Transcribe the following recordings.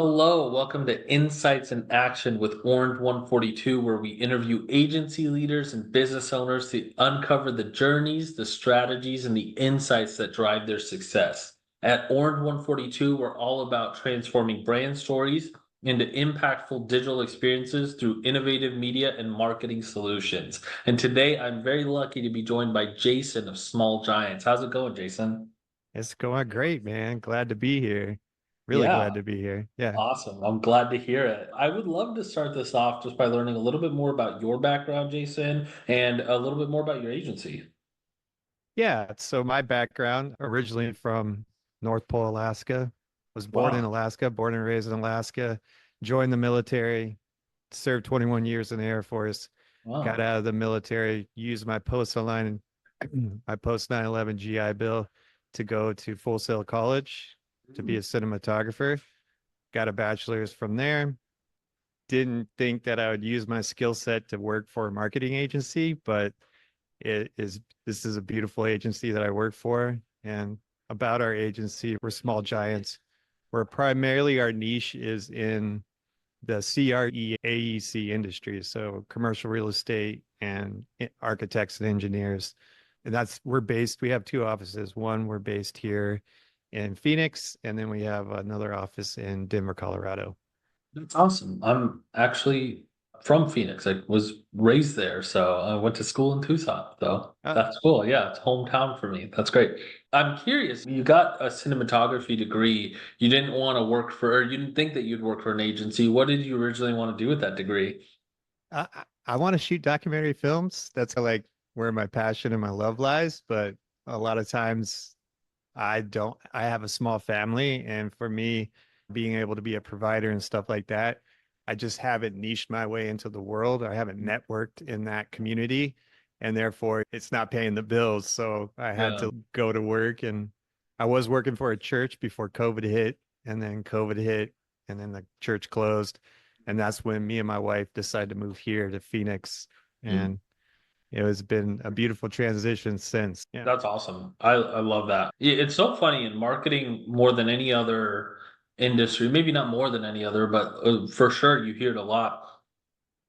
Hello, welcome to Insights in Action with Orange 142, where we interview agency leaders and business owners to uncover the journeys, the strategies, and the insights that drive their success. At Orange 142, we're all about transforming brand stories into impactful digital experiences through innovative media and marketing solutions. And today I'm very lucky to be joined by Jason of Small Giants. How's it going, Jason? It's going great, man. Glad to be here. Really Yeah. glad to be here. Yeah. Awesome. I'm glad to hear it. I would love to start this off just by learning a little bit more about your background, Jason, and a little bit more about your agency. Yeah. So my background originally from North Pole, Alaska, was born in Wow. Alaska, born and raised in Alaska, joined the military, served 21 years in the Air Force, got Wow. out of the military, used my post online, my post 9/11 GI Bill to go to Full Sail College to be a cinematographer, got a bachelor's from there. Didn't think that I would use my skill set to work for a marketing agency, but this is a beautiful agency that I work for. And about our agency, we're Small Giants. Where primarily our niche is in the CRE AEC industry, so commercial real estate and architects and engineers. And we have two offices. One, we're based here in Phoenix, and then we have another office in Denver, Colorado. That's awesome. I'm actually from Phoenix. I was raised there, so I went to school in Tucson. So Uh, that's cool. Yeah, it's hometown for me. That's great. I'm curious, you got a cinematography degree. You didn't want to work for, or you didn't think that you'd work for an agency. What did you originally want to do with that degree? I want to shoot documentary films. That's like where my passion and my love lies. But a lot of times I don't, I have a small family. And for me, being able to be a provider and stuff like that, I just haven't niched my way into the world. I haven't networked in that community. And therefore, it's not paying the bills. So I had Yeah. to go to work. And I was working for a church before COVID hit. And then COVID hit. And then the church closed. And that's when me and my wife decided to move here to Phoenix. And it has been a beautiful transition since. Yeah. That's awesome. I love that. It's so funny in marketing more than any other industry, maybe not more than any other, but for sure you hear it a lot.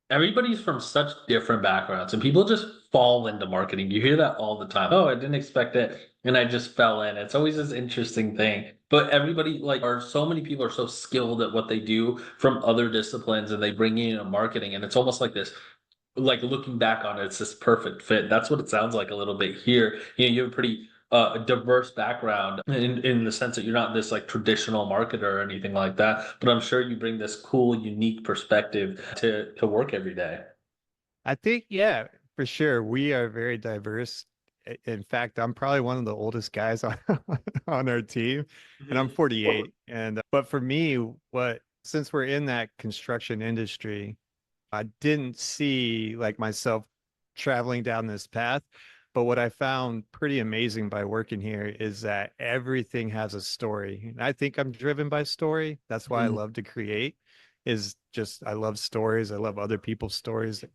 Everybody's from such different backgrounds and people just fall into marketing. You hear that all the time. Oh, I didn't expect it and I just fell in. It's always this interesting thing. But everybody so many people are so skilled at what they do from other disciplines and they bring in marketing and it's almost like this looking back on it, it's this perfect fit. That's what it sounds like a little bit here. You have a pretty diverse background in the sense that you're not this like traditional marketer or anything like that, but I'm sure you bring this cool, unique perspective to work every day. I think, yeah, for sure. We are very diverse. In fact, I'm probably one of the oldest guys on, on our team, and I'm Mhm. 48. But for me, since we're in that construction industry, I didn't see like myself traveling down this path. But what I found pretty amazing by working here is that everything has a story. And I think I'm driven by story. That's why I Mhm. love to create, is just I love stories. I love other people's stories.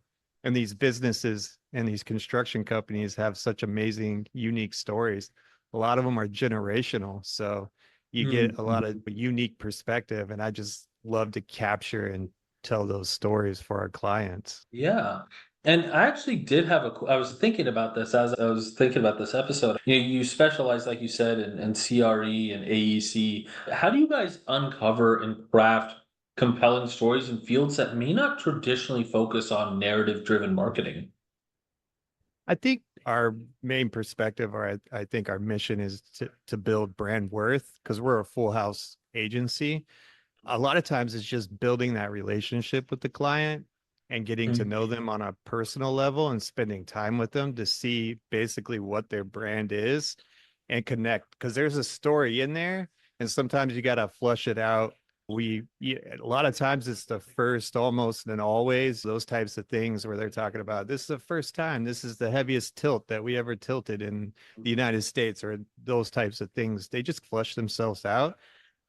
And these businesses and these construction companies have such amazing, unique stories. A lot of them are generational. So you get a lot of Mhm. unique perspective. And I just love to capture and tell those stories for our clients. Yeah. And I actually did have I was thinking about this as I was thinking about this episode. You specialize, like you said, in CRE and AEC. How do you guys uncover and craft compelling stories in fields that may not traditionally focus on narrative-driven marketing? I think our main perspective, or I think our mission is to build brand worth because we're a full house agency. A lot of times it's just building that relationship with the client and getting to Mm. know them on a personal level and spending time with them to see basically what their brand is and connect because there's a story in there and sometimes you got to flush it out. A lot of times it's the first almost and always those types of things where they're talking about this is the first time, this is the heaviest tilt that we ever tilted in the United States, or those types of things. They just flush themselves out.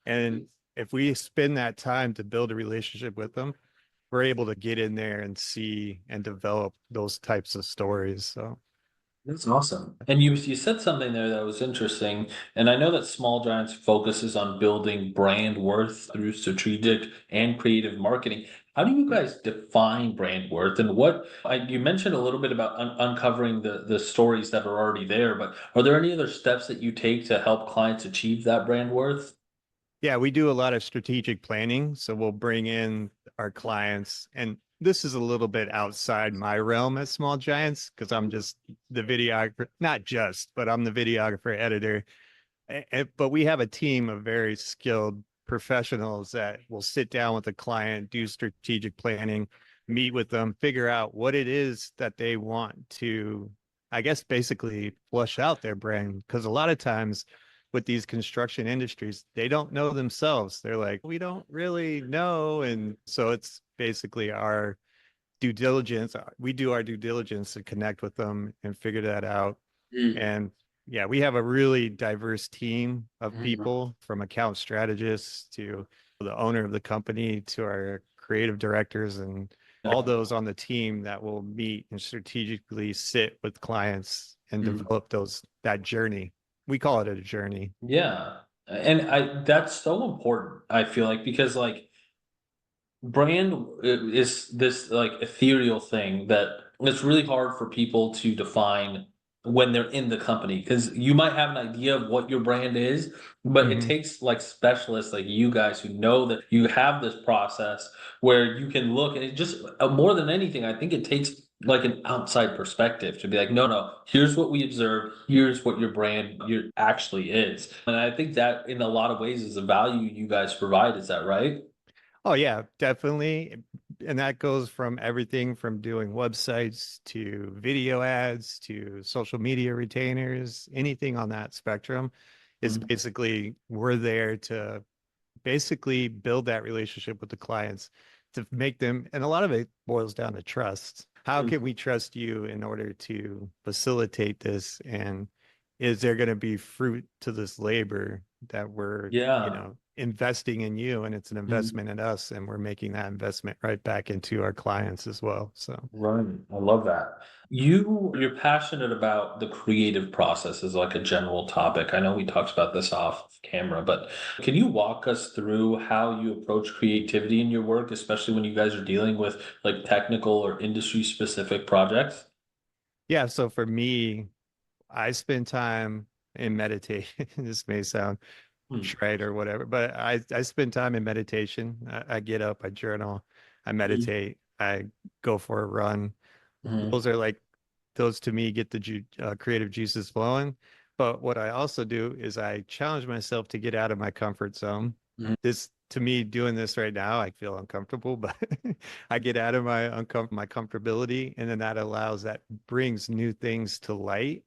And if we spend that time to build a relationship with them, we're able to get in there and see and develop those types of stories. So That's awesome. And you said something there that was interesting. And I know that Small Giants focuses on building brand worth through strategic and creative marketing. How do you guys define brand worth, and you mentioned a little bit about uncovering the stories that are already there, but are there any other steps that you take to help clients achieve that brand worth? Yeah, we do a lot of strategic planning. So we'll bring in our clients, and this is a little bit outside my realm at Small Giants because I'm just the videographer, not just, but I'm the videographer editor. But we have a team of very skilled professionals that will sit down with the client, do strategic planning, meet with them, figure out what it is that they want to, I guess, basically flush out their brand. Because a lot of times with these construction industries, they don't know themselves. They're like, we don't really know. And so it's basically our due diligence. We do our due diligence to connect with them and figure that out. Mm, And yeah, we have a really diverse team of mm, people from account strategists to the owner of the company to our creative directors and all those on the team that will meet and strategically sit with clients and mm. develop that journey. We call it a journey. Yeah. And that's so important, I feel like, because like brand is this like ethereal thing that it's really hard for people to define when they're in the company, because you might have an idea of what your brand is, but it Mhm. takes like specialists like you guys who know that you have this process where you can look, and it just more than anything, I think it takes like an outside perspective to be like, no, no, here's what we observed, here's what your brand your actually is. And I think that in a lot of ways is the value you guys provide. Is that right? Oh yeah, definitely. And that goes from everything from doing websites to video ads to social media retainers, anything on that spectrum is Mhm. basically we're there to basically build that relationship with the clients to make them, and a lot of it boils down to trust. How can we trust you in order to facilitate this? And is there going to be fruit to this labor that we're, Yeah. investing in you, and it's an Mhm. investment in us, and we're making that investment right back into our clients as well. So Right. I love that. You're passionate about the creative process as like a general topic. I know we talked about this off camera, but can you walk us through how you approach creativity in your work, especially when you guys are dealing with like technical or industry specific projects? yeah, so for me, I spend time in meditation. This may sound Mm, trite or whatever, but I spend time in meditation. I get up, I journal, I mm, meditate, I go for a run. mm, Those are like those to me get the creative juices flowing. But what I also do is I challenge myself to get out of my comfort zone. mm. This to me, doing this right now, I feel uncomfortable, but I get out of my comfortability, and then that allows that brings new things to light.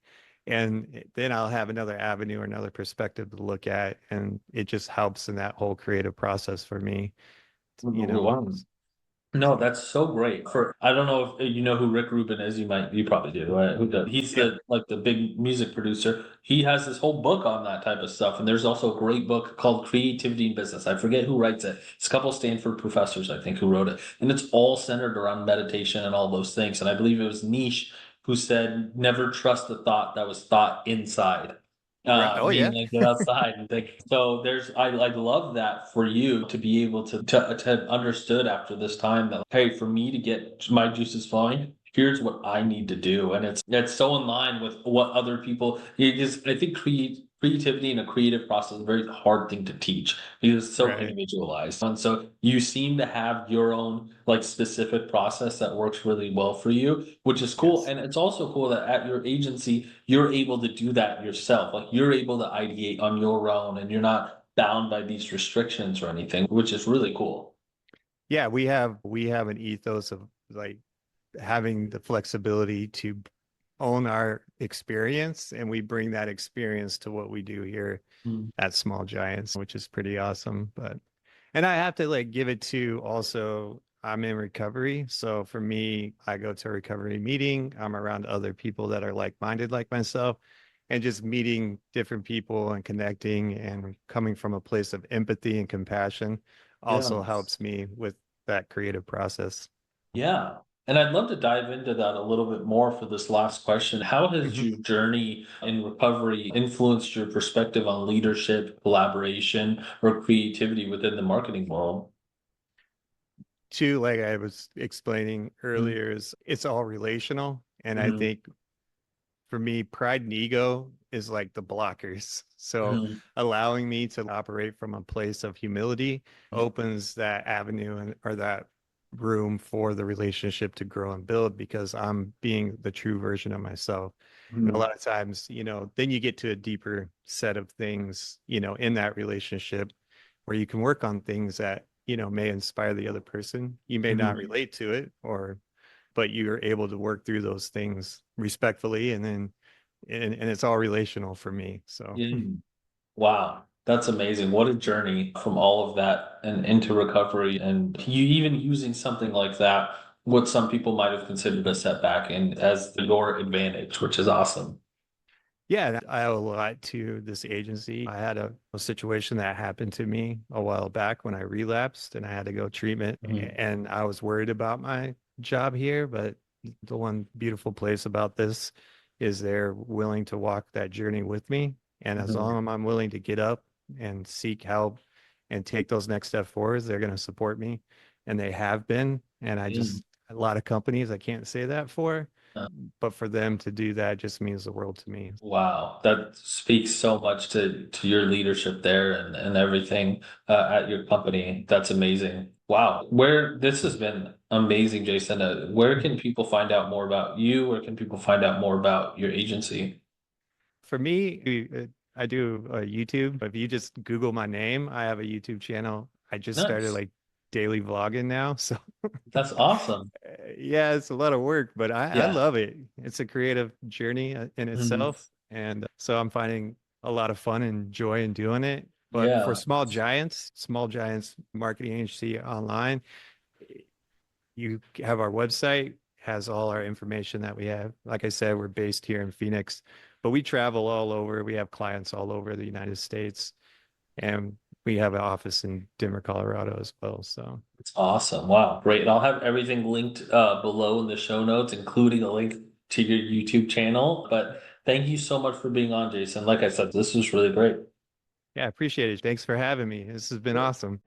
And then I'll have another avenue or another perspective to look at, and it just helps in that whole creative process for me, you know. Wow. No, that's so great. For I don't know if you know who Rick Rubin is. You probably do, right? Who does? He's Yeah. the like the big music producer. He has this whole book on that type of stuff, and there's also a great book called Creativity in Business. I forget who writes it. It's a couple Stanford professors, I think, who wrote it, and it's all centered around meditation and all those things. And I believe it was Niche who said, "Never trust the thought that was thought inside." Right. Oh yeah. Meaning like get outside and think. So I love that for you to be able to have understood after this time that hey, for me to get my juices flowing, here's what I need to do. And it's so in line with what other people it is. I think creativity and a creative process is a very hard thing to teach because it's so Right. individualized. And so you seem to have your own like specific process that works really well for you, which is cool. Yes. And it's also cool that at your agency, you're able to do that yourself. Like you're able to ideate on your own and you're not bound by these restrictions or anything, which is really cool. Yeah, we have an ethos of like having the flexibility to own our experience, and we bring that experience to what we do here Mm. at Small Giants, which is pretty awesome. But and I have to like give it to also I'm in recovery. So for me, I go to a recovery meeting. I'm around other people that are like-minded like myself, and just meeting different people and connecting and coming from a place of empathy and compassion Yeah. also helps me with that creative process. Yeah. And I'd love to dive into that a little bit more for this last question. How has Mhm. your journey in recovery influenced your perspective on leadership, collaboration, or creativity within the marketing world? Two, like I was explaining Mhm, earlier, is it's all relational. And I mhm, think for me, pride and ego is like the blockers. So mhm, allowing me to operate from a place of humility mhm, opens that avenue and or that room for the relationship to grow and build because I'm being the true version of myself. And a mhm, lot of times, then you get to a deeper set of things, in that relationship where you can work on things that, may inspire the other person. You may not mhm. relate to it or but you're able to work through those things respectfully and it's all relational for me. So Yeah. Wow, that's amazing. What a journey from all of that and into recovery. And you even using something like that, what some people might have considered a setback and as your advantage, which is awesome. yeah, I owe a lot to this agency. I had a situation that happened to me a while back when I relapsed and I had to go treatment Mhm, and I was worried about my job here, but the one beautiful place about this is they're willing to walk that journey with me. And as mhm, long as I'm willing to get up and seek help and take those next steps forward, they're going to support me. And they have been. And mm. a lot of companies I can't say that for, Uh, but for them to do that just means the world to me. Wow, that speaks so much to your leadership there and everything at your company. That's amazing. Wow, where this has been amazing, Jason. Where can people find out more about you? Where can people find out more about your agency? For me, I do YouTube. If you just Google my name, I have a YouTube channel. I just started Nice. like daily vlogging now. So That's awesome. yeah, it's a lot of work, but I Yeah. love it. It's a creative journey in Mhm. itself. And so I'm finding a lot of fun and joy in doing it. But for Yeah. Small Giants marketing agency online, you have our website, has all our information that we have. Like I said, we're based here in Phoenix, but we travel all over. We have clients all over the United States, and we have an office in Denver, Colorado as well. So It's awesome. Wow. Great. And I'll have everything linked below in the show notes, including a link to your YouTube channel. But thank you so much for being on, Jason. Like I said, this was really great. yeah, I appreciate it. Thanks for having me. This has been awesome.